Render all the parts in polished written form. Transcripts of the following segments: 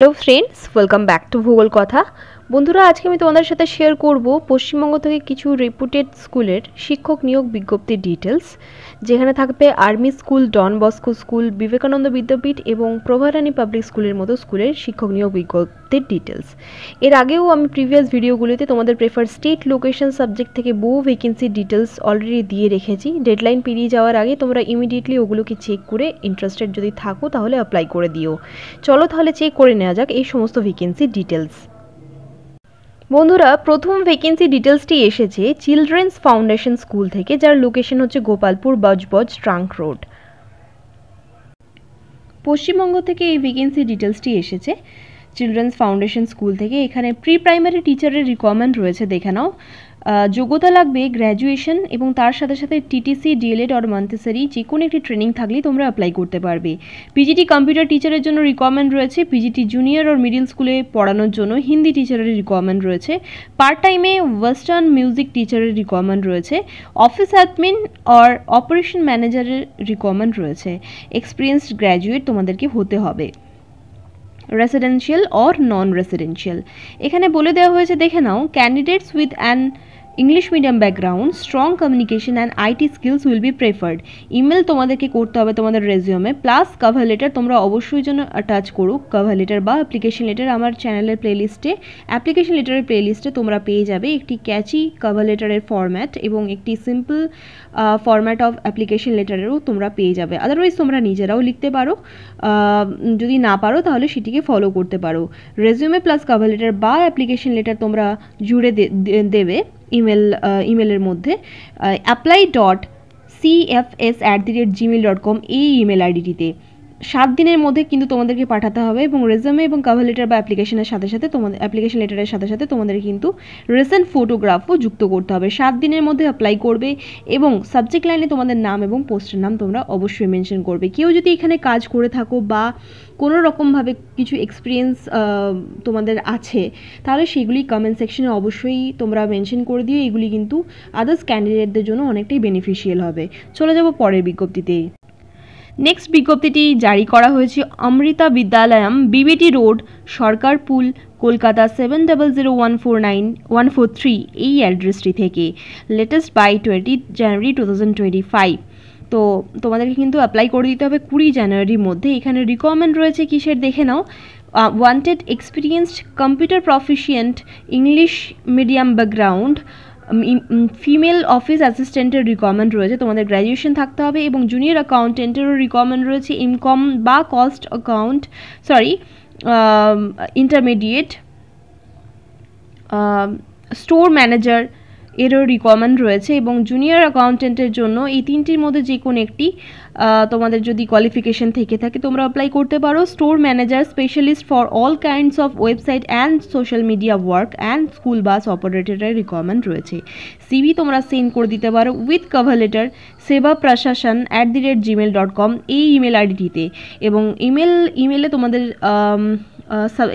Hello friends, welcome back to ভূগোল কথা। বন্ধুরা, আজকে আমি তোমাদের সাথে শেয়ার করব পশ্চিমবঙ্গ থেকে কিছু রেপুটেড স্কুলের শিক্ষক নিয়োগ বিজ্ঞপ্তির ডিটেলস, যেখানে থাকবে army school, Don Bosco school, Vivekananda Vidyapith এবং প্রভারানী পাবলিক স্কুলের মতো স্কুলের শিক্ষক নিয়োগ বিজ্ঞপ্তির ডিটেলস। এর আগেও আমি প্রিভিয়াস ভিডিওগুলিতে তোমাদের প্রেফার স্টেট, লোকেশন, সাবজেক্ট থেকে বহু ভ্যাকেন্সির ডিটেলস অলরেডি দিয়ে রেখেছি। ডেডলাইন পেরিয়ে যাওয়ার আগে তোমরা ইমিডিয়েটলি ওগুলোকে চেক করে ইন্টারেস্টেড যদি থাকো তাহলে অ্যাপ্লাই করে দিও। চলো তাহলে চেক করে নেওয়া যাক এই সমস্ত ভ্যাকেন্সির ডিটেলস। বন্ধুরা, প্রথম ভ্যাকেন্সি ডিটেলসটি এসেছে চিলড্রেন্স ফাউন্ডেশন স্কুল থেকে, যার লোকেশন হচ্ছে গোপালপুর, বজবজ, ট্রাঙ্ক রোড। পশ্চিমবঙ্গ থেকে এই ভ্যাকেন্সি ডিটেলসটি এসেছে চিলড্রেন্স ফাউন্ডেশন স্কুল থেকে। এখানে প্রি প্রাইমারি টিচারের রিকোয়ারমেন্ট রয়েছে, দেখে নাও। যোগ্যতা লাগবে গ্র্যাজুয়েশন এবং তার সাথে সাথে টিটিসি, ডিএলএড আর মন্তেসরি যে কোনো একটি ট্রেনিং থাকলেই তোমরা অ্যাপ্লাই করতে পারবে। পিজিটি কম্পিউটার টিচারের জন্য রিকোয়ারমেন্ট রয়েছে। পিজিটি জুনিয়র আর মিডিল স্কুলে পড়ানোর জন্য হিন্দি টিচারের রিকোয়ারমেন্ট রয়েছে। পার্ট টাইমে ওয়েস্টার্ন মিউজিক টিচারের রিকোয়ারমেন্ট রয়েছে। অফিস অ্যাডমিন আর অপারেশন ম্যানেজারের রিকোয়ারমেন্ট রয়েছে। এক্সপিরিয়েন্সড গ্র্যাজুয়েট তোমাদেরকে হতে হবে। রেসিডেন্সিয়াল অর নন রেসিডেন্সিয়াল এখানে বলে দেওয়া হয়েছে, দেখে নাও। Candidates with an English medium background, strong communication and IT skills will be preferred. Email তোমাদেরকে করতে হবে তোমাদের রেজিউমে, প্লাস কভার লেটার তোমরা অবশ্যই যেন অ্যাটাচ করো। কভার লেটার বা অ্যাপ্লিকেশন লেটার আমার চ্যানেলের প্লেলিস্টে, অ্যাপ্লিকেশন লেটারের প্লেলিস্টে তোমরা পেয়ে যাবে একটি ক্যাচি কভার লেটারের ফরম্যাট এবং একটি সিম্পল ফরম্যাট অফ অ্যাপ্লিকেশন লেটারেরও তোমরা পেয়ে যাবে। আদারওয়াইজ তোমরা নিজেরাও লিখতে পারো, যদি না পারো তাহলে সেটিকে ফলো করতে পারো। রেজিউমে প্লাস কভার লেটার বা অ্যাপ্লিকেশন লেটার তোমরা জুড়ে দেবে ইমেলের মধ্যে apply.cfs@gmail.com এই ইমেল আইডিটিতে। 7 দিনের মধ্যে কিন্তু তোমাদেরকে পাঠাতে হবে এবং রেজামে এবং কভার লেটার বা অ্যাপ্লিকেশনের সাথে সাথে তোমাদের অ্যাপ্লিকেশন লেটারের সাথে সাথে তোমাদের কিন্তু রিসেন্ট ফটোগ্রাফও যুক্ত করতে হবে। 7 দিনের মধ্যে অ্যাপ্লাই করবে এবং সাবজেক্ট লাইনে তোমাদের নাম এবং পোস্টের নাম তোমরা অবশ্যই মেনশন করবে। কেউ যদি এখানে কাজ করে থাকো বা কোনো রকমভাবে কিছু এক্সপিরিয়েন্স তোমাদের আছে তাহলে সেগুলি কমেন্ট সেকশনে অবশ্যই তোমরা মেনশন করে দিও। এগুলি কিন্তু আদার্স ক্যান্ডিডেটদের জন্য অনেকটাই বেনিফিশিয়াল হবে। চলে যাব পরের বিজ্ঞপ্তিতে। নেক্সট বিজ্ঞপ্তিটি জারি করা হয়েছে অমৃতা বিদ্যালয়ম, বিবিটি রোড, সরকারপুল, কলকাতা 700149-143 এই অ্যাড্রেসটি থেকে। লেটেস্ট বাই 20 জানুয়ারি 2025। তো তোমাদেরকে কিন্তু অ্যাপ্লাই করে দিতে হবে 20 জানুয়ারির মধ্যে। এখানে রিকোয়ারমেন্ট রয়েছে কিসের, দেখে নাও। Wanted experienced computer proficient, English medium background, female office অ্যাসিস্ট্যান্টের রিকোয়ারমেন্ট রয়েছে। তোমাদের গ্র্যাজুয়েশন থাকতে হবে এবং জুনিয়র অ্যাকাউন্টেন্টেরও রিকোয়ারমেন্ট রয়েছে। ইনকম বা cost account intermediate, store manager এরও রিকোয়ারমেন্ট রয়েছে এবং জুনিয়র অ্যাকাউন্টেন্টের জন্য এই তিনটির মধ্যে যে কোনো একটি তোমাদের যদি কোয়ালিফিকেশন থেকে থাকে তোমরা অ্যাপ্লাই করতে পারো। Store manager, specialist for all kinds of website and social media work and school bus অপারেটরের রিকোয়ারমেন্ট রয়েছে। সিভি তোমরা সেন্ড করে দিতে পারো উইথ কভার লেটার sevaprashashan@gmail.com এই ইমেল আইডিটিতে এবং ইমেলে তোমাদের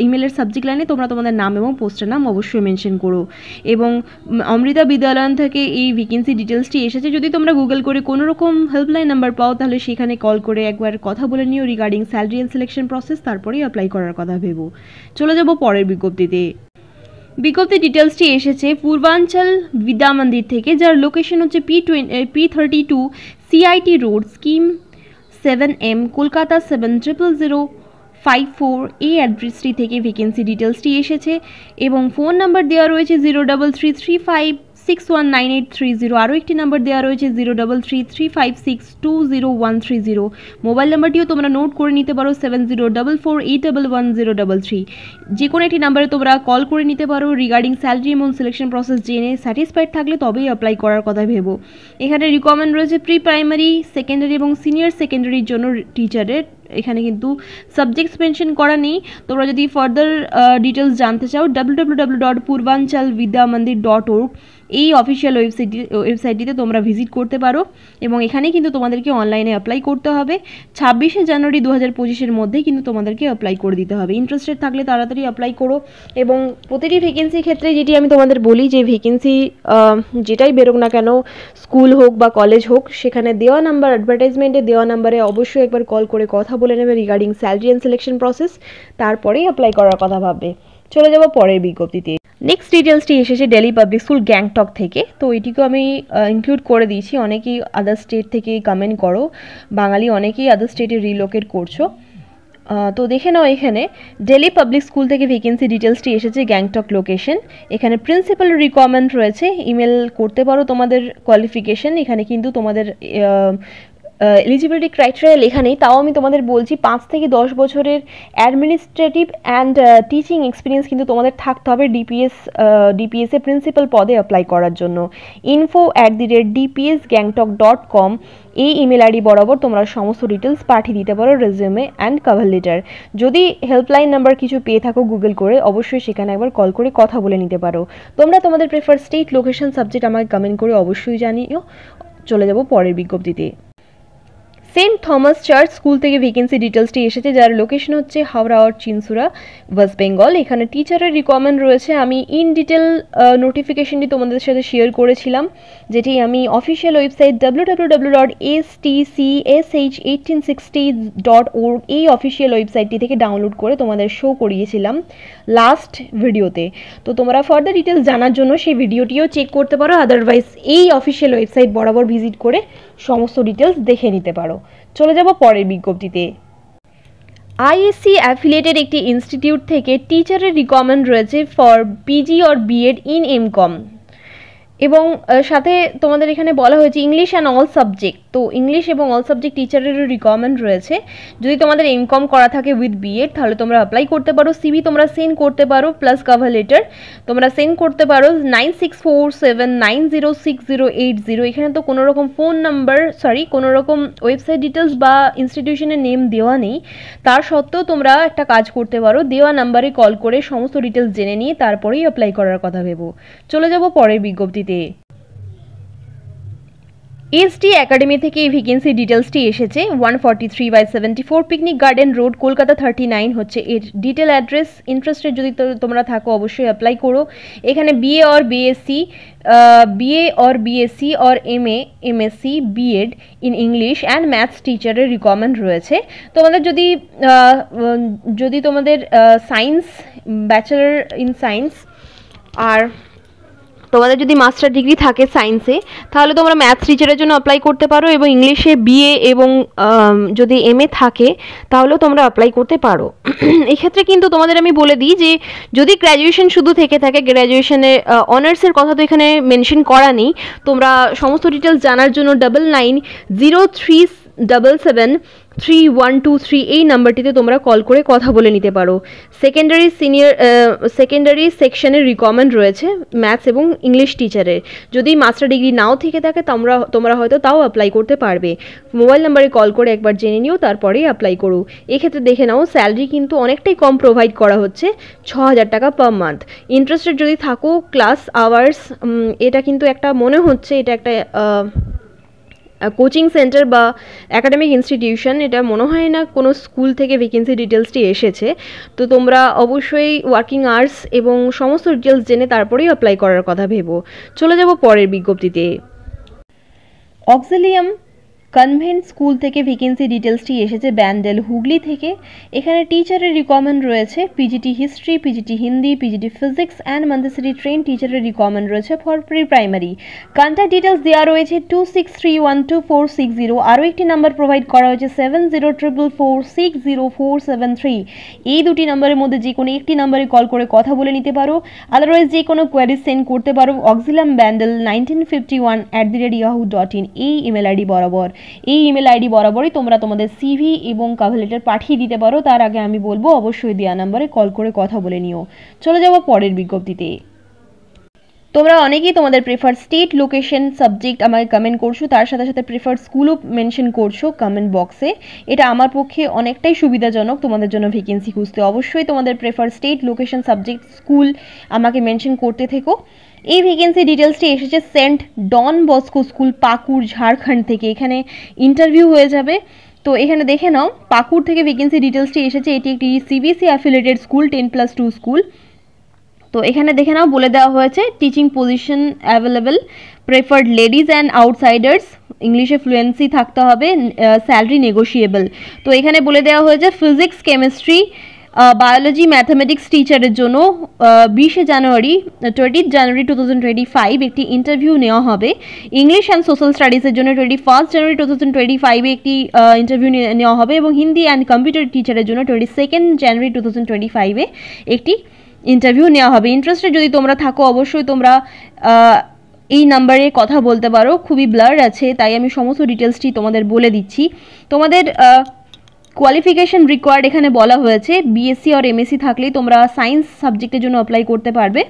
ইমেলের সাবজেক্ট লাইনে তোমরা তোমাদের নাম এবং পোস্টের নাম অবশ্যই মেনশন করো। এবং অমৃতা বিদ্যালয় থেকে এই ভ্যাকেন্সি ডিটেলসটি এসেছে। যদি তোমরা গুগল করে কোনো রকম হেল্পলাইন নাম্বার পাও তাহলে সেখানে কল করে একবার কথা বলে নিও regarding salary and selection process, তারপরেই অ্যাপ্লাই করার কথা ভেবো। চলে যাব পরের বিজ্ঞপ্তিতে। বিজ্ঞপ্তি ডিটেলসটি এসেছে পূর্বাঞ্চল বিদ্যা মন্দির থেকে, যার লোকেশন হচ্ছে P32 CIT road, scheme 7M, Kolkata 700054 এই অ্যাড্রেসটি থেকে ভ্যাকেন্সি ডিটেলসটি এসেছে এবং ফোন নাম্বার দেওয়া রয়েছে 03335619830। আরও একটি নাম্বার দেওয়া রয়েছে 03335620130। মোবাইল নাম্বারটিও তোমরা নোট করে নিতে পারো 7044811033। যে কোনো একটি নাম্বারে তোমরা কল করে নিতে পারো রিগার্ডিং স্যালারি এবং সিলেকশন প্রসেস জেনে স্যাটিসফাইড থাকলে তবেই অ্যাপ্লাই করার কথা ভেবো। এখানে রিকোয়ারমেন্ট রয়েছে প্রি প্রাইমারি, সেকেন্ডারি এবং সিনিয়র সেকেন্ডারির জন্য টিচারের। এখানে কিন্তু সাবজেক্টস মেনশন করা নেই। তোমরা যদি ফার্দার ডিটেলস জানতে চাও www.purvanchalvidyamandir.org এই অফিসিয়াল ওয়েবসাইটটিতে তোমরা ভিজিট করতে পারো এবং এখানে কিন্তু তোমাদেরকে অনলাইনে অ্যাপ্লাই করতে হবে। 26শে জানুয়ারি 2025-এর মধ্যেই কিন্তু তোমাদেরকে অ্যাপ্লাই করে দিতে হবে। ইন্টারেস্টেড থাকলে তাড়াতাড়ি অ্যাপ্লাই করো। এবং প্রতিটি ভ্যাকেন্সির ক্ষেত্রে যেটি আমি তোমাদের বলি যে ভ্যাকেন্সি যেটাই বেরোক না কেন, স্কুল হোক বা কলেজ হোক, সেখানে দেওয়া নাম্বার, অ্যাডভার্টাইজমেন্টে দেওয়া নাম্বারে অবশ্যই একবার কল করে কথা বলে নেবে regarding salary and selection process, তারপরেই অ্যাপ্লাই করার কথা ভাববে। চলে যাব পরের বিজ্ঞপ্তিতে। নেক্সট ডিটেলসটি এসেছে দিল্লি পাবলিক স্কুল গ্যাংটক থেকে। তো এটিকেও আমি ইনক্লুড করে দিয়েছি। অনেকেই আদার স্টেট থেকে কমেন্ট করো, বাঙালি অনেকেই আদার স্টেটে রিলোকেট করছো। তো দেখে নাও, এখানে দিল্লি পাবলিক স্কুল থেকে ভ্যাকেন্সি ডিটেলসটি এসেছে গ্যাংটক লোকেশন। এখানে প্রিন্সিপাল রিকোয়ারমেন্ট রয়েছে, ইমেল করতে পারো তোমাদের কোয়ালিফিকেশন। এখানে কিন্তু তোমাদের এলিজিবিলিটি ক্রাইটেরিয়া লেখা নেই, তাও আমি তোমাদের বলছি 5 থেকে 10 বছরের অ্যাডমিনিস্ট্রেটিভ অ্যান্ড টিচিং এক্সপিরিয়েন্স কিন্তু তোমাদের থাকতে হবে ডিপিএসে প্রিন্সিপাল পদে অ্যাপ্লাই করার জন্য। info@dpsgangtok.com এই ইমেল আইডি বরাবর তোমরা সমস্ত ডিটেলস পাঠিয়ে দিতে পারো, রেজিউমে অ্যান্ড কভার লেটার। যদি হেল্পলাইন নাম্বার কিছু পেয়ে থাকো গুগল করে, অবশ্যই সেখানে একবার কল করে কথা বলে নিতে পারো। তোমরা তোমাদের প্রেফার স্টেট, লোকেশন, সাবজেক্ট আমাকে কমেন্ট করে অবশ্যই জানিও। চলে যাব পরের বিজ্ঞপ্তিতে। সেন্ট থমাস চার্চ স্কুল থেকে ভ্যাকেন্সি ডিটেলসটি এসেছে, যার লোকেশন হচ্ছে হাওড়া আর চিনসুরা, ওয়েস্ট বেঙ্গল। এখানে টিচারের রিকোয়ারমেন্ট রয়েছে। আমি ইন ডিটেল নোটিফিকেশনটি তোমাদের সাথে শেয়ার করেছিলাম, যেটি আমি অফিসিয়াল ওয়েবসাইট www.stcsh1860.org এই অফিসিয়াল ওয়েবসাইটটি থেকে ডাউনলোড করে তোমাদের শো করিয়েছিলাম লাস্ট ভিডিওতে। তো তোমরা ফার্দার ডিটেলস জানার জন্য সেই ভিডিওটিও চেক করতে পারো, আদারওয়াইজ এই অফিসিয়াল ওয়েবসাইট বরাবর ভিজিট করে সমস্ত ডিটেলস দেখে নিতে পারো। চলে যাব পরের বিজ্ঞপ্তিতে। আইএসসি অ্যাফিলিয়েটেড একটি ইনস্টিটিউট থেকে টিচারের রিকোয়ারমেন্ট রয়েছে for PG or BEd in MCom, এবং সাথে তোমাদের এখানে বলা হয়েছে ইংলিশ অ্যান্ড অল সাবজেক্ট। তো ইংলিশ এবং অল সাবজেক্ট টিচারেরও রিকোয়ারমেন্ট রয়েছে। যদি তোমাদের এমকম করা থাকে উইথ বিএড, তাহলে তোমরা অ্যাপ্লাই করতে পারো। সিভি তোমরা সেন্ড করতে পারো, প্লাস কভার লেটার তোমরা সেন্ড করতে পারো 9647906080। এখানে তো কোনো রকম ফোন নাম্বার, কোনো রকম ওয়েবসাইট ডিটেলস বা ইনস্টিটিউশনের নেম দেওয়া নেই। তার সত্ত্বেও তোমরা একটা কাজ করতে পারো, দেওয়া নাম্বারে কল করে সমস্ত ডিটেলস জেনে নিয়ে তারপরেই অ্যাপ্লাই করার কথা ভেবো। চলে যাব পরের বিজ্ঞপ্তিতে। এসডি একাডেমি থেকে এই ভ্যাকেন্সি ডিটেলসটি এসেছে। 143/74 পিকনিক গার্ডেন রোড, কলকাতা 39 হচ্ছে এর ডিটেল অ্যাড্রেস। ইন্টারেস্টেড যদি তোমরা থাকো অবশ্যই অ্যাপ্লাই করো। এখানে BA or BSc or MA, MSc, BEd in English and maths টিচারের রিকোয়ারমেন্ট রয়েছে। তোমাদের যদি তোমাদের সায়েন্স, ব্যাচেলর ইন সায়েন্স, আর তোমাদের যদি মাস্টার ডিগ্রি থাকে সায়েন্সে, তাহলে তোমরা ম্যাথস টিচারের জন্য অ্যাপ্লাই করতে পারো, এবং ইংলিশে বিএ এবং যদি এমএ থাকে তাহলেও তোমরা অ্যাপ্লাই করতে পারো। এক্ষেত্রে কিন্তু তোমাদের আমি বলে দিই যে যদি গ্র্যাজুয়েশন শুধু থেকে থাকে, গ্র্যাজুয়েশনে অনার্সের কথা তো এখানে মেনশন করা নেই। তোমরা সমস্ত ডিটেলস জানার জন্য 9903773123 এই নাম্বারটিতে তোমরা কল করে কথা বলে নিতে পারো। সেকেন্ডারি সেকশনের রিকোয়ারমেন্ট রয়েছে ম্যাথস এবং ইংলিশ টিচারের। যদি মাস্টার ডিগ্রি নাও থেকে থাকে তোমরা হয়তো তাও অ্যাপ্লাই করতে পারবে। মোবাইল নাম্বারে কল করে একবার জেনে নিও, তারপরেই অ্যাপ্লাই করো। এক্ষেত্রে দেখে নাও, স্যালারি কিন্তু অনেকটাই কম প্রোভাইড করা হচ্ছে, 6000 টাকা পার মান্থ। ইন্টারেস্টেড যদি থাকো, ক্লাস আওয়ার্স, এটা কিন্তু একটা মনে হচ্ছে এটা একটা কোচিং সেন্টার বা একাডেমিক ইনস্টিটিউশন, এটা মনে হয় না কোনো স্কুল থেকে ভ্যাকেন্সি ডিটেলসটি এসেছে। তো তোমরা অবশ্যই ওয়ার্কিং আওয়ার্স এবং সমস্ত ডিটেলস জেনে তারপরেই অ্যাপ্লাই করার কথা ভেবো। চলে যাব পরের বিজ্ঞপ্তিতে। অক্সিলিয়াম কনভেন্ট স্কুল থেকে ভ্যাকেন্সি ডিটেলসটি এসেছে ব্যান্ডেল, হুগলি থেকে। এখানে টিচারের রিকোয়ারমেন্ট রয়েছে PGT history, PGT Hindi, PGT physics and Montessori train টিচারের রিকোয়ারমেন্ট রয়েছে for pre primary. Contact details দেওয়া রয়েছে 26312460। আরও একটি নাম্বার প্রোভাইড করা হয়েছে 7044460473। এই দুটি নাম্বারের মধ্যে যে কোনো একটি নাম্বারে কল করে কথা বলে নিতে পারো, আদারওয়াইজ যে কোনো কোয়ারি সেন্ড করতে পারো অক্সিলাম ব্যান্ডেল 1951@yahoo.in এই ইমেল আইডি বরাবর। এই ইমেল আইডি বরাবরই তোমরা তোমাদের সিভি এবং কভার লেটার পাঠিয়ে দিতে পারো। তার আগে আমি বলবো অবশ্যই দেওয়া নাম্বারে কল করে কথা বলে নিও। চলে যাব পরের বিজ্ঞপ্তিতে। তোমরা অনেকেই তোমাদের প্রেফার স্টেট, লোকেশন, সাবজেক্ট আমাকে কমেন্ট করছো, তার সাথে সাথে প্রেফার স্কুলও মেনশন করছো কমেন্ট বক্সে। এটা আমার পক্ষে অনেকটাই সুবিধাজনক তোমাদের জন্য ভ্যাকেন্সি খুঁজতে। অবশ্যই তোমাদের prefer state, location, subject, school আমাকে মেনশন করতে থেকো। এই ভ্যাকেন্সি ডিটেলসটি এসেছে সেন্ট ডন বস্কো স্কুল পাকুড় ঝাড়খণ্ড থেকে। এখানে ইন্টারভিউ হয়ে যাবে। তো এখানে দেখে নাও পাকুড় থেকে ভ্যাকেন্সি ডিটেলসটি এসেছে। এটি একটি সিবিএসই অ্যাফিলিয়েটেড স্কুল, 10+2 স্কুল। তো এখানে দেখে নাও বলে দেওয়া হয়েছে teaching position available, preferred ladies and outsiders, ইংলিশে ফ্লুয়েন্সি থাকতে হবে, স্যালারি নেগোশিয়েবল। তো এখানে বলে দেওয়া হয়েছে ফিজিক্স, কেমিস্ট্রি, বায়োলজি, ম্যাথামেটিক্স টিচারের জন্য 20 জানুয়ারি 2025 একটি ইন্টারভিউ নেওয়া হবে। ইংলিশ অ্যান্ড সোশ্যাল স্টাডিজের জন্য 21 জানুয়ারি 2025 একটি ইন্টারভিউ নেওয়া হবে এবং হিন্দি অ্যান্ড কম্পিউটার টিচারের জন্য 22 জানুয়ারি 2025 একটি ইন্টারভিউ নেওয়া হবে। ইন্টারেস্টেড যদি তোমরা থাকো অবশ্যই তোমরা এই নাম্বারে কথা বলতে পারো। খুবই ব্লার আছে তাই আমি সমস্ত ডিটেলসটি তোমাদের বলে দিচ্ছি। তোমাদের কোয়ালিফিকেশন রিকোয়ার্ড এখানে বলা হয়েছে বিএসসি আর এমএসসি থাকলেই তোমরা সায়েন্স সাবজেক্টের জন্য অ্যাপ্লাই করতে পারবে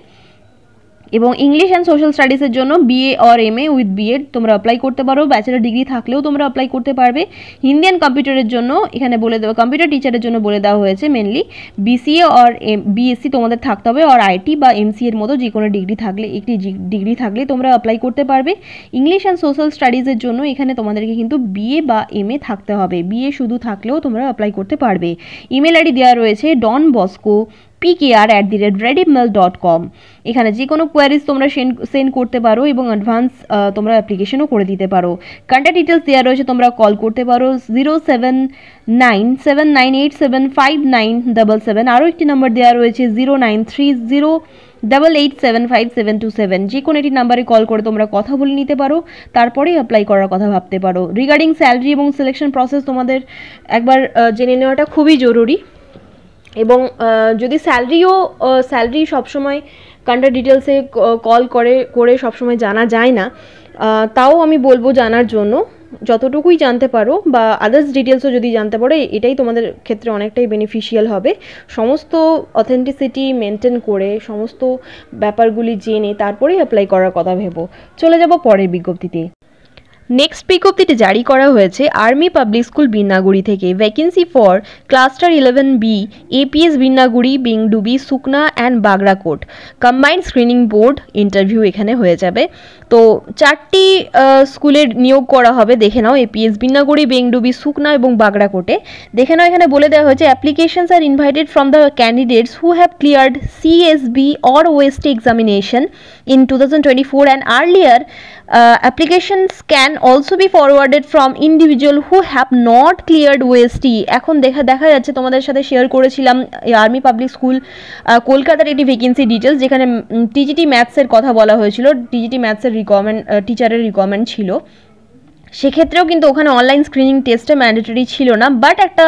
এবং ইংলিশ অ্যান্ড সোশ্যাল স্টাডিজের জন্য BA or MA with BEd তোমরা অ্যাপ্লাই করতে পারো। ব্যাচেলার ডিগ্রি থাকলেও তোমরা অ্যাপ্লাই করতে পারবে। হিন্দি অ্যান্ড কম্পিউটারের জন্য এখানে বলে দেওয়া, কম্পিউটার টিচারের জন্য বলে দেওয়া হয়েছে মেনলি বিসিএ অর বিএসসি তোমাদের থাকতে হবে, আর আইটি বা এমসি এর মতো যে কোনো ডিগ্রি থাকলে, একটি ডিগ্রি থাকলে তোমরা অ্যাপ্লাই করতে পারবে। ইংলিশ অ্যান্ড সোশ্যাল স্টাডিজের জন্য এখানে তোমাদেরকে কিন্তু বিএ বা এমএ থাকতে হবে। বিএ শুধু থাকলেও তোমরা অ্যাপ্লাই করতে পারবে। ইমেল আইডি দেওয়া রয়েছে donbosco@redemail.com। এখানে যে কোনো কোয়ারিজ তোমরা সেন্ড করতে পারো এবং অ্যাডভান্স তোমরা অ্যাপ্লিকেশনও করে দিতে পারো। কন্ট্যাক্ট ডিটেলস দেওয়া রয়েছে, তোমরা কল করতে পারো 07979875977। আরও একটি নাম্বার দেওয়া রয়েছে 09308875727। যে কোনো একটি নাম্বারে কল করে তোমরা কথা বলে নিতে পারো, তারপরেই অ্যাপ্লাই করার কথা ভাবতে পারো। রিগার্ডিং স্যালারি এবং সিলেকশন প্রসেস তোমাদের একবার জেনে নেওয়াটা খুবই জরুরি এবং যদি স্যালারি সবসময় কন্ট্যাক্ট ডিটেলসে কল করে সবসময় জানা যায় না, তাও আমি বলবো জানার জন্য, যতটুকুই জানতে পারো বা আদার্স ডিটেলসও যদি জানতে পারো এটাই তোমাদের ক্ষেত্রে অনেকটাই বেনিফিশিয়াল হবে। সমস্ত অথেন্টিসিটি মেনটেন করে সমস্ত ব্যাপারগুলি জেনে তারপরেই অ্যাপ্লাই করার কথা ভেবো। চলে যাব পরের বিজ্ঞপ্তিতে। নেক্সট বিজ্ঞপ্তিটি জারি করা হয়েছে আর্মি পাবলিক স্কুল বিন্নাগুড়ি থেকে। Vacancy for cluster 11B APS Binnaguri, Bengdubi, Sukna and Bagrakot. Combined screening board interview এখানে হয়ে যাবে। তো 4টি স্কুলের নিয়োগ করা হবে। দেখে নাও এপিএস বিন্নাগুড়ি, বেংডুবি, সুকনা এবং বাগরাকোটে। দেখে নাও এখানে বলে দেওয়া হয়েছে applications are invited from the candidates who have cleared CSB or OST examination in 2024 and earlier. Applications can also be forwarded from individual who have not cleared OST। এখন দেখা যাচ্ছে তোমাদের সাথে শেয়ার করেছিলাম আর্মি পাবলিক স্কুল কলকাতার একটি vacancy details, যেখানে TGT ম্যাথসের কথা বলা হয়েছিল। টিজিটি ম্যাথসের টিচারের রিকোয়ারমেন্ট ছিল। সেক্ষেত্রেও কিন্তু ওখানে অনলাইন স্ক্রিনিং টেস্টে ম্যান্ডেটরি ছিল না, বাট একটা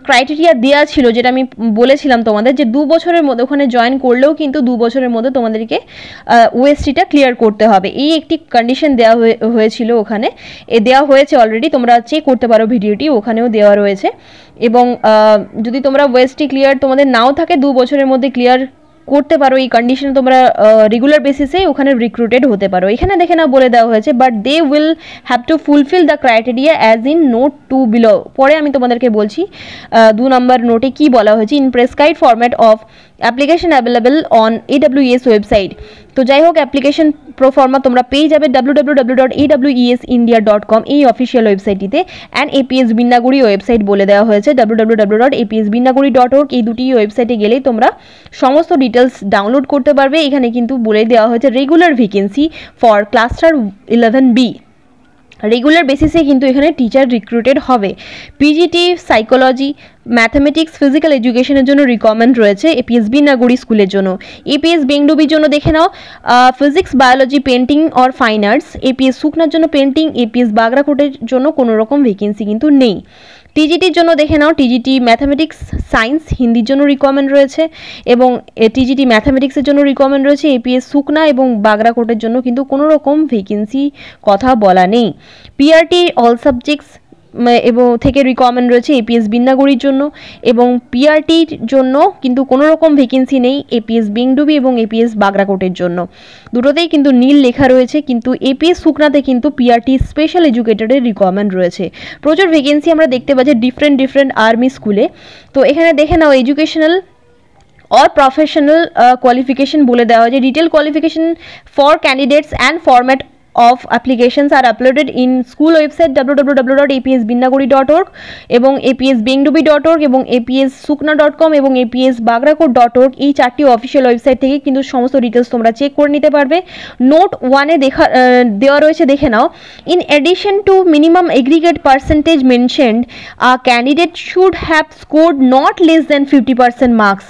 ক্রাইটেরিয়া দেওয়া ছিল, যেটা আমি বলেছিলাম তোমাদের, যে 2 বছরের মধ্যে ওখানে জয়েন করলেও কিন্তু 2 বছরের মধ্যে তোমাদেরকে ওএসটিটা ক্লিয়ার করতে হবে। এই একটি কন্ডিশন দেওয়া হয়েছিল ওখানে, দেওয়া হয়েছে অলরেডি, তোমরা চেক করতে পারো ভিডিওটি, ওখানেও দেওয়া রয়েছে। এবং যদি তোমরা ওএসটি ক্লিয়ার তোমাদের নাও থাকে, 2 বছরের মধ্যে ক্লিয়ার করতে পারো, এই কন্ডিশনে তোমরা রেগুলার বেসিসে ওখানে রিক্রুটেড হতে পারো। এখানে দেখে না বলে দেওয়া হয়েছে but they will have to fulfil the criteria as in note 2 below. পরে আমি তোমাদেরকে বলছি 2 নম্বর নোটে কি বলা হয়েছে। In prescribed format of application available on AWES website. তো যাই হোক, অ্যাপ্লিকেশন প্রোফর্মা তোমরা পেয়ে যাবে www.awesindia.com এই অফিসিয়াল ওয়েবসাইটটিতে। অ্যান্ড এপিএস বিন্নাগুড়ি ওয়েবসাইট বলে দেওয়া হয়েছে www.apsbinnaguri.org। এই দুটি ওয়েবসাইটে গেলেই তোমরা সমস্ত ডিটেলস ডাউনলোড করতে পারবে। এখানে কিন্তু বলে দেওয়া হয়েছে regular vacancy for cluster 11B। Regular বেসিসে কিন্তু এখানে টিচার রিক্রুটেড হবে। পিজিটি, সাইকোলজি, ম্যাথামেটিক্স, ফিজিক্যাল এডুকেশনের জন্য রিকোয়ারমেন্ট রয়েছে এপিএস বিন্নাগুড়ি স্কুলের জন্য। এপিএস বেংডুবির জন্য দেখে নাও physics, biology, painting or fine arts. APS সুকনার জন্য পেন্টিং। এপিএস বাগরাকোটের জন্য কোনো রকম ভ্যাকেন্সি কিন্তু নেই। টিজিটির জন্য দেখে নাও টিজিটি ম্যাথামেটিক্স, সায়েন্স, হিন্দির জন্য রিকোয়ারমেন্ট রয়েছে এবং টিজিটি ম্যাথামেটিক্সের জন্য রিকোয়ারমেন্ট রয়েছে। এপিএস সুকনা এবং বাগরাকোটের জন্য কিন্তু কোনো রকম ভ্যাকেন্সি কথা বলা নেই। পিআরটি অল সাবজেক্টস এবং থেকে রিকোয়ারমেন্ট রয়েছে এপিএস বিন্নাগুড়ির জন্য এবং পিআরটির জন্য কিন্তু কোনো রকম ভ্যাকেন্সি নেই এপিএস বেংডুবি এবং এপিএস বাগরাকোটের জন্য। দুটোতেই কিন্তু নীল লেখা রয়েছে, কিন্তু এপিএস সুকনাতে কিন্তু পিআরটি স্পেশাল এডুকেটরের রিকোয়ারমেন্ট রয়েছে। প্রচুর ভ্যাকেন্সি আমরা দেখতে পাচ্ছি ডিফারেন্ট আর্মি স্কুলে। তো এখানে দেখে নাও এডুকেশনাল or professional qualification বলে দেওয়া হয়েছে। detailed qualification for candidates and format of applications are uploaded in school website www.apsbindaguri.org এবং apsbengdubi.org এবং apssukna.com এবং apsbagrakot.org এই চারটি অফিসিয়াল ওয়েবসাইট থেকে কিন্তু সমস্ত ডিটেলস তোমরা চেক করে নিতে পারবে। নোট 1 এ দেওয়া রয়েছে, দেখে নাও। in addition to minimum aggregate percentage mentioned, a candidate should have scored not less than 50% marks।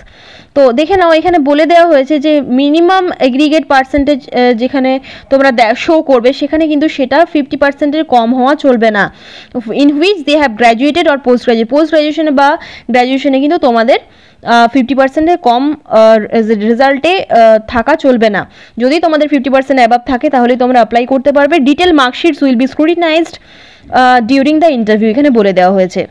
তো দেখে নাও এখানে বলে দেওয়া হয়েছে যে মিনিমাম এগ্রিগেট পার্সেন্টেজ যেখানে তোমরা শো করবে সেখানে কিন্তু সেটা 50%-এর কম হওয়া চলবে না। In which they have graduated or post গ্র্যাজুয়েশনে বা গ্র্যাজুয়েশনে কিন্তু তোমাদের 50%-এর কম রেজাল্টে থাকা চলবে না। যদি তোমাদের 50% অ্যাবাভ থাকে তাহলে তোমরা অ্যাপ্লাই করতে পারবে। Detail marksheets will be scrutinised during the interview এখানে বলে দেওয়া হয়েছে।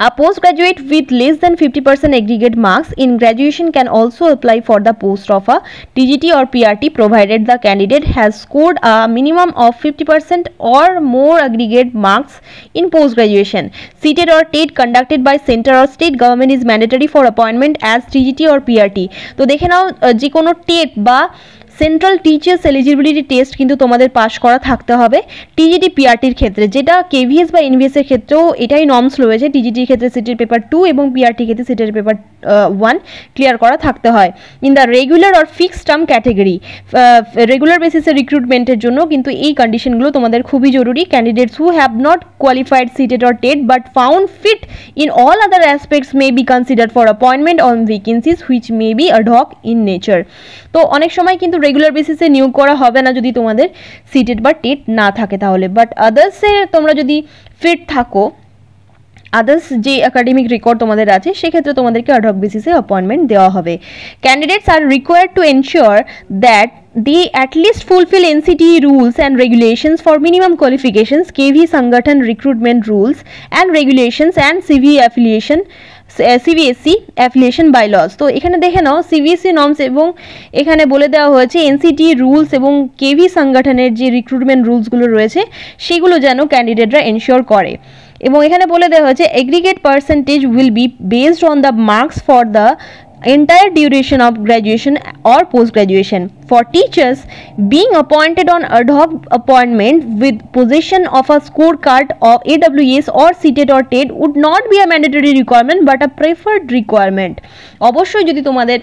A postgraduate with less than 50% aggregate marks in graduation can also apply for the post of a TGT or PRT provided the candidate has scored a minimum of 50% or more aggregate marks in post graduation. CTET or TET conducted by center or state government is mandatory for appointment as TGT or PRT। তো দেখে নাও যে কোনো TET বা central teachers eligibility test কিন্তু তোমাদের pass করা থাকতে হবে টিজিটি পিআরটির ক্ষেত্রে, যেটা কেভিএস বা এনভিএস এর ক্ষেত্রেও এটাই নর্মস রয়েছে। টিজিটির ক্ষেত্রে সিটের পেপার 2 এবং পিআরটির ক্ষেত্রে সিটের পেপার 1 ক্লিয়ার করা থাকতে হয়। In the regular or fixed term category, regular বেসিসে রিক্রুটমেন্টের জন্য কিন্তু এই কন্ডিশনগুলো তোমাদের খুবই জরুরি। Candidates who have not qualified CTET or TET but found fit in all other aspects may be considered for appointment on vacancies which may be ad hoc in nature। তো অনেক সময় কিন্তু রেগুলার বেসিসে নিয়োগ করা হবে না যদি তোমাদের সিটেট বা টেট না থাকে তাহলে, বাট আদার্সে তোমরা যদি ফিট থাকো, আদার্স যে একাডেমিক রেকর্ড তোমাদের আছে সেক্ষেত্রে তোমাদেরকে অ্যাডহক বেসিসে অ্যাপয়েন্টমেন্ট দেওয়া হবে। Candidates are required to ensure that they at least fulfill NCTE rules and regulations for minimum qualifications, KV Sangathan recruitment rules and regulations and CBSE affiliation bylaws। তো এখানে দেখে নাও CBSE নর্মস এবং এখানে বলে দেওয়া হয়েছে NCTE রুলস এবং KV সংগঠনের যে রিক্রুটমেন্ট রুলসগুলো রয়েছে সেগুলো যেন ক্যান্ডিডেটরা এনশিওর করে। এবং এখানে বলে দেওয়া হয়েছে aggregate percentage will be based on the marks for the entire duration of graduation or post graduation. For teachers, being appointed on ad hoc appointment with possession of a scorecard of AWS or CTET or TET would not be a mandatory requirement but a preferred requirement। অবশ্যই যদি তোমাদের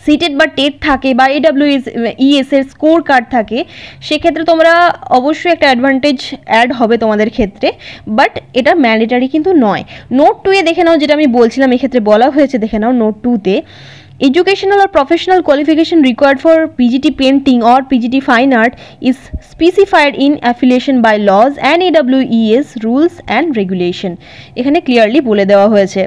CTET বা TET থাকে বা AWS এর score card থাকে সেক্ষেত্রে তোমরা অবশ্যই একটা অ্যাডভান্টেজ অ্যাড হবে তোমাদের ক্ষেত্রে, বাট এটা ম্যান্ডেটারি কিন্তু নয়। নোট 2 এ দেখে নাও যেটা আমি বলছিলাম এক্ষেত্রে বলা হয়েছে, দেখে নাও নোট 2 তে educational or professional qualification required for PGT painting or PGT fine art is specified in affiliation by laws and AWS rules and regulation। এখানে ক্লিয়ারলি বলে দেওয়া হয়েছে।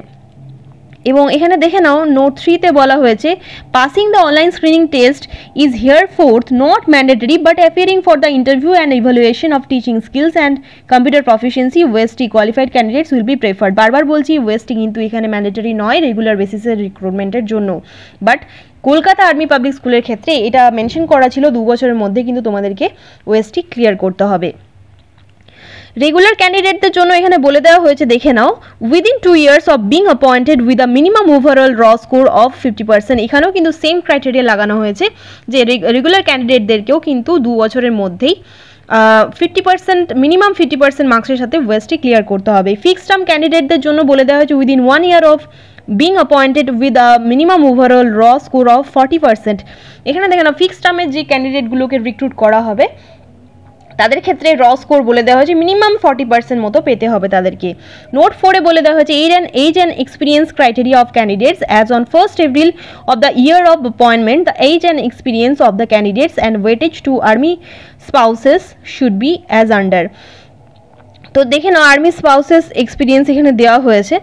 এবং এখানে দেখে নাও নোট 3 তে বলা হয়েছে passing the online screening test is here forth not mandatory but appearing for the interview and evaluation of teaching skills and computer proficiency OST qualified candidates will be preferred. বারবার বলছি ওয়েস্টি কিন্তু এখানে ম্যান্ডেটরি নয় regular বেসিসের রিক্রুটমেন্টের জন্য, but Kolkata army public স্কুলের ক্ষেত্রে এটা mention করা ছিল 2 বছরের মধ্যে কিন্তু তোমাদেরকে ওয়েস্টি ক্লিয়ার করতে হবে। রেগুলার ক্যান্ডিডেটদের জন্য এখানে বলে দেওয়া হয়েছে, দেখে নাও within 2 years of being appointed with a minimum overall র স্কোর অফ 50%। এখানেও কিন্তু সেম ক্রাইটেরিয়া লাগানো হয়েছে যে রেগুলার ক্যান্ডিডেটদেরকেও কিন্তু 2 বছরের মধ্যেই 50% মিনিমাম 50% মার্কসের সাথে ওয়েস্টে ক্লিয়ার করতে হবে। ফিক্সড টার্ম ক্যান্ডিডেটদের জন্য বলে দেওয়া হয়েছে within 1 year of being appointed with a minimum overall raw score of 40%। এখানে দেখেন ফিক্সড টার্মের যে ক্যান্ডিডেটগুলোকে রিক্রুট করা হবে তাদের ক্ষেত্রে র স্কোর বলে দেওয়া হয়েছে মিনিমাম 40% মতো পেতে হবে তাদেরকে। নোট 4 এ বলে দেওয়া হয়েছে age and experience criteria of candidates as on 1st April of the year of appointment the age and experience of the candidates and weightage to army spouses should be as under। তো দেখে নাও army spouses experience এখানে দেওয়া হয়েছে।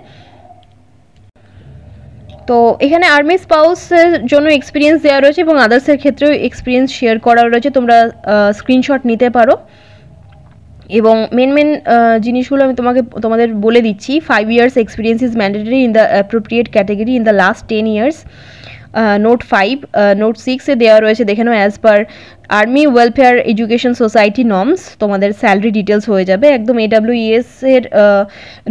তো এখানে army স্পাউসের জন্য experience দেওয়া রয়েছে এবং আদার্সের ক্ষেত্রেও এক্সপিরিয়েন্স শেয়ার করা রয়েছে, তোমরা স্ক্রিনশট নিতে পারো। এবং মেন জিনিসগুলো আমি তোমাদের বলে দিচ্ছি। 5 years experience is mandatory in the appropriate category in the last 10 years। Note 5 note 6 দেওয়া রয়েছে দেখে নাও as per army welfare education society norms তোমাদের স্যালারি ডিটেলস হয়ে যাবে একদম AWES এর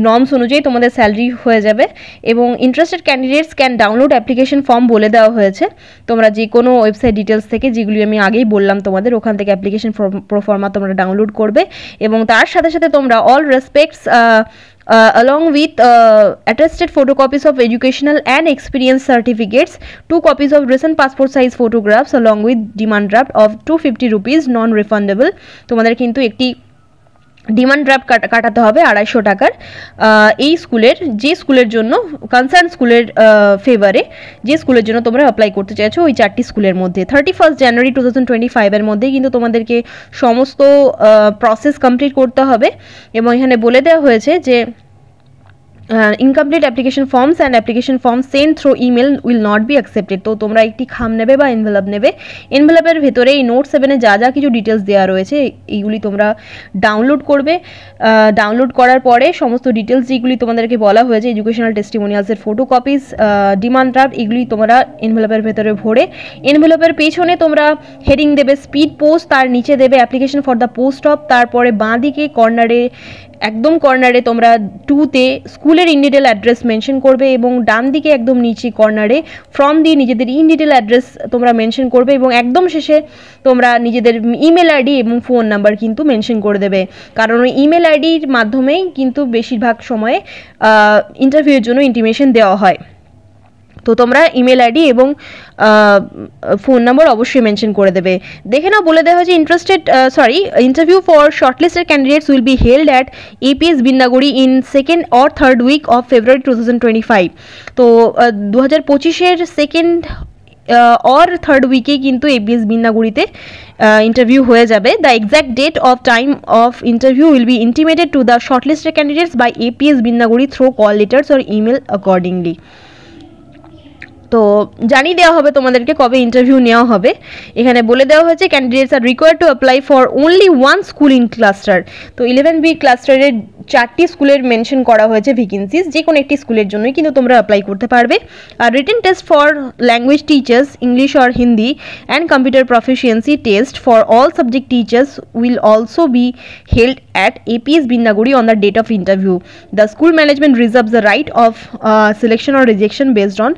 নর্মস অনুযায়ী তোমাদের স্যালারি হয়ে যাবে এবং interested candidates can download application form বলে দেওয়া হয়েছে তোমরা যে কোনো ওয়েবসাইট ডিটেলস থেকে যেগুলি আমি আগেই বললাম তোমাদের ওখান থেকে অ্যাপ্লিকেশন প্রোফর্মা তোমরা ডাউনলোড করবে এবং তার সাথে সাথে তোমরা all respects along with attested photocopies of educational and experience certificates, 2 copies of recent passport size photographs along with demand draft of 250 rupees non-refundable তোমাদের কিন্তু একটি ডিমান্ড ড্রাফট কাটাতে হবে 250 টাকার এই স্কুলের জন্য কনসার্ন স্কুলের ফেভারে যে স্কুলের জন্য তোমরা অ্যাপ্লাই করতে চাইছো ওই 4টি স্কুলের মধ্যে 31 জানুয়ারি 2025 এর মধ্যে কিন্তু তোমাদেরকে সমস্ত প্রসেস কমপ্লিট করতে হবে এবং এখানে বলে দেওয়া হয়েছে যে incomplete application forms and application forms sent through email will not be accepted তো তোমরা একটি খাম নেবে বা এনভেলপ নেবে এনভেলপের ভেতরে এই নোট 7 এ যা কিছু ডিটেলস দেওয়া রয়েছে এইগুলি তোমরা ডাউনলোড করবে ডাউনলোড করার পরে সমস্ত ডিটেলস যেগুলি তোমাদেরকে বলা হয়েছে এডুকেশনাল টেস্টিমোনিয়ালসের ফটোকপিস ডিমান্ড ড্রাফট এগুলি তোমরা এনভেলপের ভেতরে ভরে এনভেলপের পেছনে তোমরা হেডিং দেবে স্পিড পোস্ট তার নিচে দেবে application for the post of তারপরে বাঁ দিকে কর্নারে একদম কর্নারে তোমরা 2তে স্কুলের ইন ডিটেল অ্যাড্রেস মেনশন করবে এবং ডান দিকে একদম নিচে কর্নারে ফ্রম দিয়ে নিজেদের ইন ডিটেল অ্যাড্রেস তোমরা মেনশন করবে এবং একদম শেষে তোমরা নিজেদের ইমেল আইডি এবং ফোন নাম্বার কিন্তু মেনশন করে দেবে কারণ ওই ইমেল আইডির মাধ্যমেই কিন্তু বেশিরভাগ সময়ে ইন্টারভিউয়ের জন্য ইন্টিমেশন দেওয়া হয় তো তোমরা ইমেল আইডি এবং ফোন নাম্বার অবশ্যই মেনশন করে দেবে দেখে নাও বলে দেওয়া হয়েছে interview for shortlisted candidates will be held at APS Binnaguri in 2nd or 3rd week of February 2025 তো 2025-এর 2nd or 3rd উইকে কিন্তু APS বিন্নাগুড়িতে ইন্টারভিউ হয়ে যাবে the exact date of time of interview will be intimated to the shortlisted candidates by APS Binnaguri through call letters or email accordingly তো জানিয়ে দেওয়া হবে তোমাদেরকে কবে ইন্টারভিউ নেওয়া হবে এখানে বলে দেওয়া হয়েছে candidates are required to apply for only 1 school in cluster তো 11B ক্লাস্টারের 4টি স্কুলের মেনশন করা হয়েছে ভ্যাকেন্সিস যে কোনো একটি স্কুলের জন্যই কিন্তু তোমরা অ্যাপ্লাই করতে পারবে আর written test for language teachers English or Hindi and computer proficiency test for all subject teachers will also be held at APS Binnaguri on the date of interview. The school management reserves the right of selection or rejection based on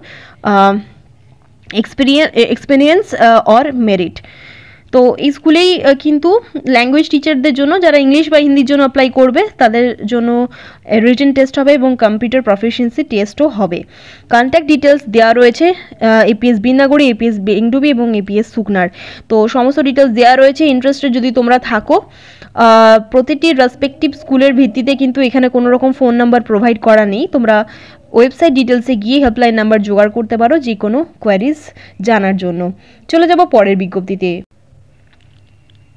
experience or merit. তো এই স্কুলেই কিন্তু language টিচারদের জন্য যারা English বা হিন্দির জন্য অ্যাপ্লাই করবে তাদের জন্য রিটেন টেস্ট হবে এবং কম্পিউটার প্রফিসিয়েন্সি টেস্টও হবে কন্ট্যাক্ট ডিটেলস দেওয়া রয়েছে APS বিন্নাগুড়ি APS বেংডুবি এবং APS সুকনার তো সমস্ত ডিটেলস দেওয়া রয়েছে ইন্টারেস্টেড যদি তোমরা থাকো প্রতিটি রেসপেক্টিভ স্কুলের ভিত্তিতে কিন্তু এখানে কোনো রকম ফোন নাম্বার প্রোভাইড করা নেই তোমরা ওয়েবসাইট ডিটেলসে গিয়ে হেল্পলাইন নাম্বার জোগাড় করতে পারো যে কোনো কোয়ারিজ জানার জন্য চলে যাব পরের বিজ্ঞপ্তিতে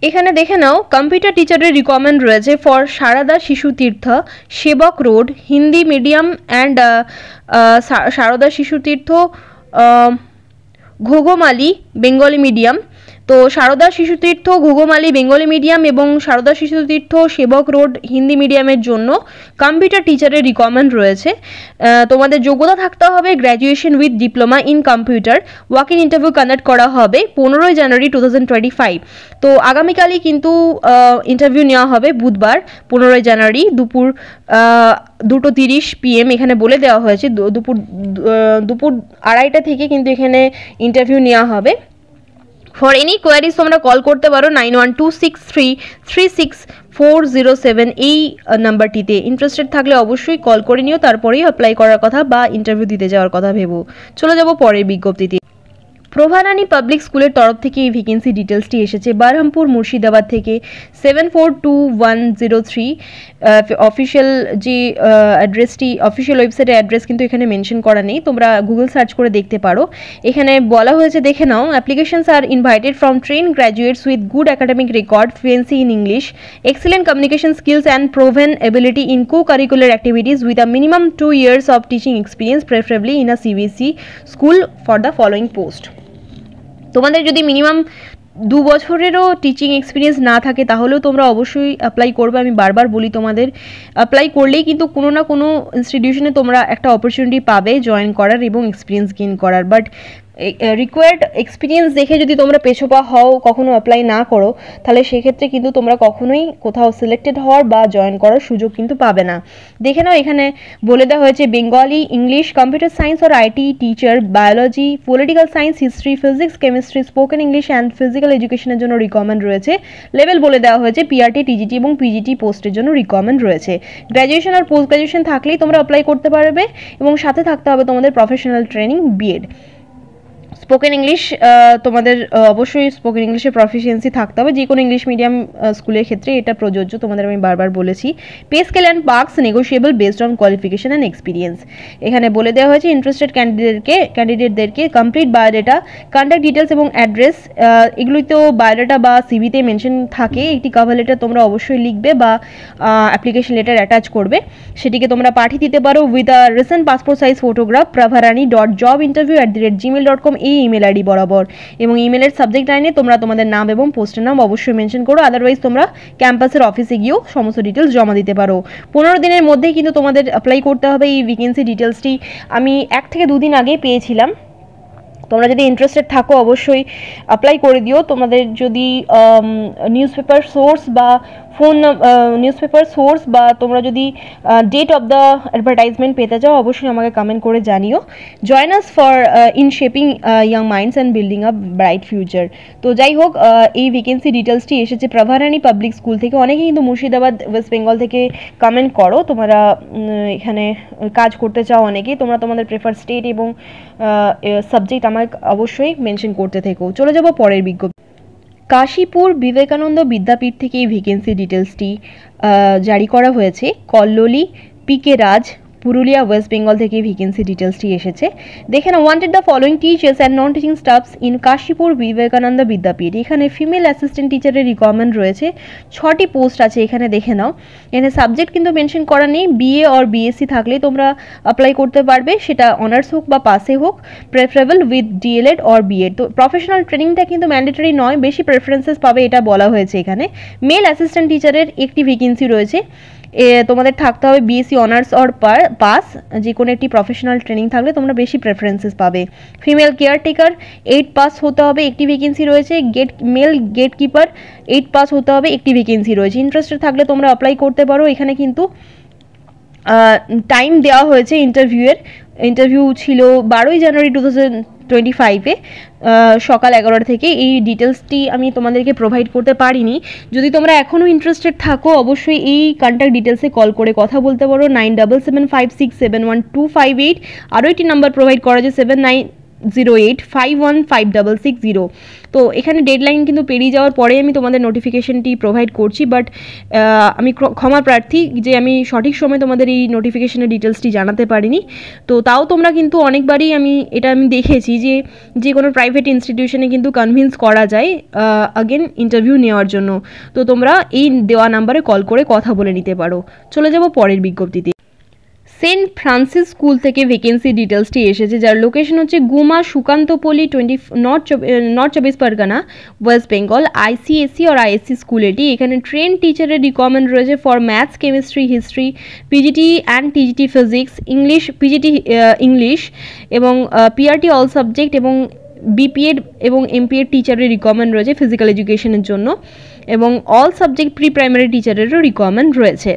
এখানে দেখে নাও কম্পিউটার টিচারের রিকোয়ারমেন্ট রয়েছে for Sarada Shishu Tirtha Sevoke road Hindi medium and Sarada Shishu Tirtha ঘোঘমালি Bengali medium তো সারদা শিশু তীর্থ ঘোঘমালি বেঙ্গলি মিডিয়াম এবং সারদা শিশু তীর্থ সেবক রোড হিন্দি মিডিয়ামের জন্য কম্পিউটার টিচারের রিকোয়ারমেন্ট রয়েছে তোমাদের যোগ্যতা থাকতে হবে graduation with diploma in computer walk in interview conduct করা হবে 15 জানুয়ারি 2025 তো আগামীকালই কিন্তু ইন্টারভিউ নেওয়া হবে বুধবার 15 জানুয়ারি দুপুর 2:30 PM এখানে বলে দেওয়া হয়েছে দুপুর 2:30 থেকে কিন্তু এখানে ইন্টারভিউ নেওয়া হবে ফর এনি কোয়ারিজ তোমরা কল করতে পারো 9126336407 এই নাম্বারটিতে ইন্টারেস্টেড থাকলে অবশ্যই কল করে নিও তারপরেই অ্যাপ্লাই করার কথা বা ইন্টারভিউ দিতে যাওয়ার কথা ভেবো চলে যাব পরের বিজ্ঞপ্তিতে প্রভারানী পাবলিক স্কুলের তরফ থেকে এই ভ্যাকেন্সি ডিটেলসটি এসেছে বারহামপুর মুর্শিদাবাদ থেকে 742103 অফিসিয়াল যে অ্যাড্রেসটি অফিসিয়াল ওয়েবসাইটের অ্যাড্রেস কিন্তু এখানে মেনশন করা নেই তোমরা গুগল সার্চ করে দেখতে পারো এখানে বলা হয়েছে দেখে নাও applications are invited from train graduates with good academic record fluency in English excellent communication skills and proven ability in co-curricular activities with a minimum 2 years of teaching experience preferably in a CBSE school for the following post তোমাদের যদি minimum 2 বছরেরও teaching experience না থাকে তাহলেও তোমরা অবশ্যই apply করবে আমি বারবার বলি তোমাদের অ্যাপ্লাই করলেই কিন্তু কোনো না কোনো ইনস্টিটিউশনে তোমরা একটা অপরচুনিটি পাবে জয়েন করার এবং এক্সপিরিয়েন্স গেইন করার বাট রিকোয়ার্ড এক্সপিরিয়েন্স দেখে যদি তোমরা পেছোপা হও, কখনো অ্যাপ্লাই না করো, তাহলে সেক্ষেত্রে কিন্তু তোমরা কখনোই কোথাও সিলেক্টেড হওয়ার বা জয়েন করার সুযোগ কিন্তু পাবে না। দেখে নাও এখানে বলে দেওয়া হয়েছে বেঙ্গলি, ইংলিশ, কম্পিউটার সায়েন্স আর IT teacher, biology, political science, history, physics, chemistry, spoken English and physical এডুকেশনের জন্য রিকোয়ারমেন্ট রয়েছে। লেভেল বলে দেওয়া হয়েছে পিআরটি, টিজিটি এবং পিজিটি পোস্টের জন্য রিকোয়ারমেন্ট রয়েছে। গ্র্যাজুয়েশন আর পোস্ট গ্র্যাজুয়েশন থাকলেই তোমরা অ্যাপ্লাই করতে পারবে এবং সাথে থাকতে হবে তোমাদের professional training BEd. Spoken English তোমাদের অবশ্যই স্পোকেন ইংলিশে প্রফিসিয়েন্সি থাকতে হবে, যে কোনো ইংলিশ মিডিয়াম স্কুলের ক্ষেত্রে এটা প্রযোজ্য, তোমাদের আমি বারবার বলেছি। Pay scale and marks negotiable based on qualification and experience. এখানে বলে দেওয়া হয়েছে ইন্টারেস্টেড ক্যান্ডিডেটদেরকে কমপ্লিট বায়োডাটা, কন্ট্যাক্ট ডিটেলস এবং অ্যাড্রেস, এগুলোতেও বায়োডাটা বা সিভিতে মেনশন থাকে। একটি কভার লেটার তোমরা অবশ্যই লিখবে বা অ্যাপ্লিকেশন লেটার অ্যাটাচ করবে, সেটিকে তোমরা পাঠিয়ে দিতে পারো with a recent passport size photograph prabharani.jobinterview@gmail.com এই ইমেল আইডি বরাবর। এবং ইমেলের সাবজেক্ট লাইনে তোমরা তোমাদের নাম এবং পোস্টের নাম অবশ্যই মেনশন করো, আদারওয়াইজ তোমরা ক্যাম্পাসের অফিসে গিয়েও সমস্ত ডিটেলস জমা দিতে পারো। 15 দিনের মধ্যেই কিন্তু তোমাদের অ্যাপ্লাই করতে হবে। এই ভ্যাকেন্সি ডিটেলসটি আমি 1 থেকে 2 দিন আগেই পেয়েছিলাম। তোমরা যদি ইন্টারেস্টেড থাকো অবশ্যই অ্যাপ্লাই করে দিও। তোমাদের যদি নিউজপেপার সোর্স বা তোমরা যদি ডেট অফ দ্য অ্যাডভার্টাইজমেন্ট পেতে চাও অবশ্যই আমাকে কমেন্ট করে জানিও। Join us for in shaping young minds and building a bright future. তো যাই হোক, এই ভ্যাকেন্সি ডিটেলসটি এসেছে প্রাভারানি পাবলিক স্কুল থেকে। অনেকেই কিন্তু মুর্শিদাবাদ ওয়েস্ট বেঙ্গল থেকে কমেন্ট করো, তোমরা এখানে কাজ করতে চাও অনেকেই। তোমরা তোমাদের প্রেফার স্টেট এবং সাবজেক্ট আমাকে অবশ্যই মেনশন করতে থেকো। চলে যাবো পরের বিজ্ঞপ্তি। কাশীপুর বিবেকানন্দ বিদ্যাপীঠ থেকে এই ভ্যাকেন্সি ডিটেলসটি জারি করা হয়েছে। কল্লোলি পিকে রাজ, পুরুলিয়া ওয়েস্ট বেঙ্গল থেকে ভ্যাকেন্সি ডিটেলসটি এসেছে। দেখে না, wanted the following teachers and non teaching staffs in Kashipur Vivekananda Vidyapith. এখানে ফিমেল অ্যাসিস্ট্যান্ট টিচারের রিকোয়ারমেন্ট রয়েছে, 6টি পোস্ট আছে এখানে। দেখে নাও, এখানে সাবজেক্ট কিন্তু মেনশন করা নেই। বিএ অর বিএসসি থাকলেই তোমরা অ্যাপ্লাই করতে পারবে, সেটা অনার্স হোক বা পাসে হোক, preferably with DElEd or BEd. তো প্রফেশনাল ট্রেনিংটা কিন্তু ম্যান্ডেটরি নয়, বেশি প্রেফারেন্সেস পাবে এটা বলা হয়েছে এখানে। মেল অ্যাসিস্ট্যান্ট টিচারের একটি ভ্যাকেন্সি রয়েছে, তোমাদের থাকতে হবে বিএসসি অনার্স অর পাস, যে কোনো একটি প্রফেশনাল ট্রেনিং থাকলে তোমরা বেশি প্রেফারেন্সেস পাবে। ফিমেল কেয়ারটেকার 8 পাস হতে হবে, একটি ভ্যাকেন্সি রয়েছে। মেল গেট কিপার 8 পাস হতে হবে, একটি ভ্যাকেন্সি রয়েছে। ইন্টারেস্টেড থাকলে তোমরা অ্যাপ্লাই করতে পারো। এখানে কিন্তু টাইম দেওয়া হয়েছে ইন্টারভিউয়ের। ইন্টারভিউ ছিল 12ই জানুয়ারি 2025-এ সকাল 11টা থেকে। এই ডিটেলসটি আমি তোমাদেরকে প্রোভাইড করতে পারিনি। যদি তোমরা এখনও ইন্টারেস্টেড থাকো অবশ্যই এই কন্ট্যাক্ট ডিটেলসে কল করে কথা বলতে পারো, 9775671258। আরও একটি নাম্বার প্রোভাইড করা যায় 7908515660। তো এখানে ডেডলাইন কিন্তু পেরিয়ে যাওয়ার পরে আমি তোমাদের নোটিফিকেশনটি প্রোভাইড করছি, বাট আমি ক্ষমা প্রার্থী যে আমি সঠিক সময় তোমাদের এই নোটিফিকেশনের ডিটেলসটি জানাতে পারিনি। তো তাও তোমরা কিন্তু অনেকবারই আমি দেখেছি যে কোনো প্রাইভেট ইনস্টিটিউশনে কিন্তু কনভিন্স করা যায় আগেন ইন্টারভিউ নেওয়ার জন্য। তো তোমরা এই দেওয়া নাম্বারে কল করে কথা বলে নিতে পারো। চলে যাব পরের বিজ্ঞপ্তিতে। সেন্ট ফ্রান্সিস স্কুল থেকে ভ্যাকেন্সি ডিটেলসটি এসেছে, যার লোকেশন হচ্ছে গুমা সুকান্তপল্লী নর্থ চব্বিশ পরগনা ওয়েস্ট বেঙ্গল। আইসিএসসি আর আইএসসি স্কুল এটি। এখানে ট্রেন টিচারের রিকোয়ারমেন্ট রয়েছে for maths, chemistry, history, PGT and TGT physics, English, PGT English এবং পিআরটি অল সাবজেক্ট এবং বিপিএড এবং এমপিএড টিচারের রিকোয়ারমেন্ট রয়েছে ফিজিক্যাল এডুকেশনের জন্য এবং অল সাবজেক্ট প্রি প্রাইমারি টিচারেরও রিকোয়ারমেন্ট রয়েছে।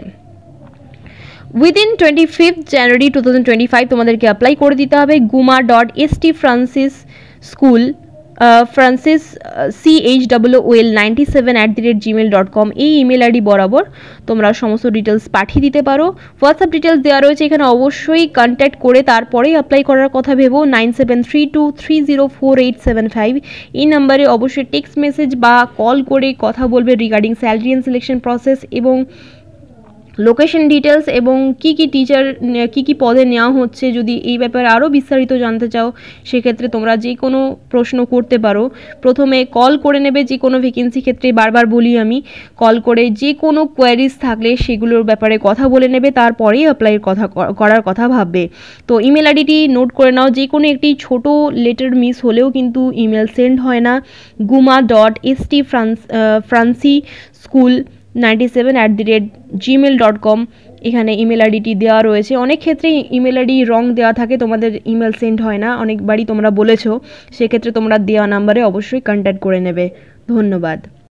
উইদিন 25 জানুয়ারি 2025 তোমাদেরকে অ্যাপ্লাই করে দিতে হবে। guma.st francis school francis CHOOL97@gmail.com এই ইমেল আইডি বরাবর তোমরা সমস্ত ডিটেলস পাঠিয়ে দিতে পারো। হোয়াটসঅ্যাপ ডিটেলস দেওয়া রয়েছে এখানে, অবশ্যই কন্ট্যাক্ট করে তারপরেই অ্যাপ্লাই করার কথা ভেবো। 9732304875 এই নাম্বারে অবশ্যই টেক্সট মেসেজ বা কল করে কথা বলবে regarding salary and selection process এবং লোকেশন ডিটেলস এবং কী টিচার কী পদে নেওয়া হচ্ছে। যদি এই ব্যাপারে আরও বিস্তারিত জানতে চাও সেক্ষেত্রে তোমরা যে কোনো প্রশ্ন করতে পারো। প্রথমে কল করে নেবে যে কোনো ভ্যাকেন্সি ক্ষেত্রে, বারবার বলি আমি, কল করে যে কোনো কোয়ারিজ থাকলে সেগুলোর ব্যাপারে কথা বলে নেবে, তারপরেই অ্যাপ্লাইয়ের করার কথা ভাববে। তো ইমেল আইডিটি নোট করে নাও, যে কোনো একটি ছোট লেটার মিস হলেও কিন্তু ইমেল সেন্ড হয় না। guma.st francischool97@gmail.com এখানে ইমেল আইডিটি দেওয়া রয়েছে। অনেক ক্ষেত্রেই ইমেল আইডি রং দেওয়া থাকে, তোমাদের ইমেল সেন্ড হয় না, অনেকবারই তোমরা বলেছো। সেক্ষেত্রে তোমরা দেওয়া নাম্বারে অবশ্যই কন্ট্যাক্ট করে নেবে। ধন্যবাদ।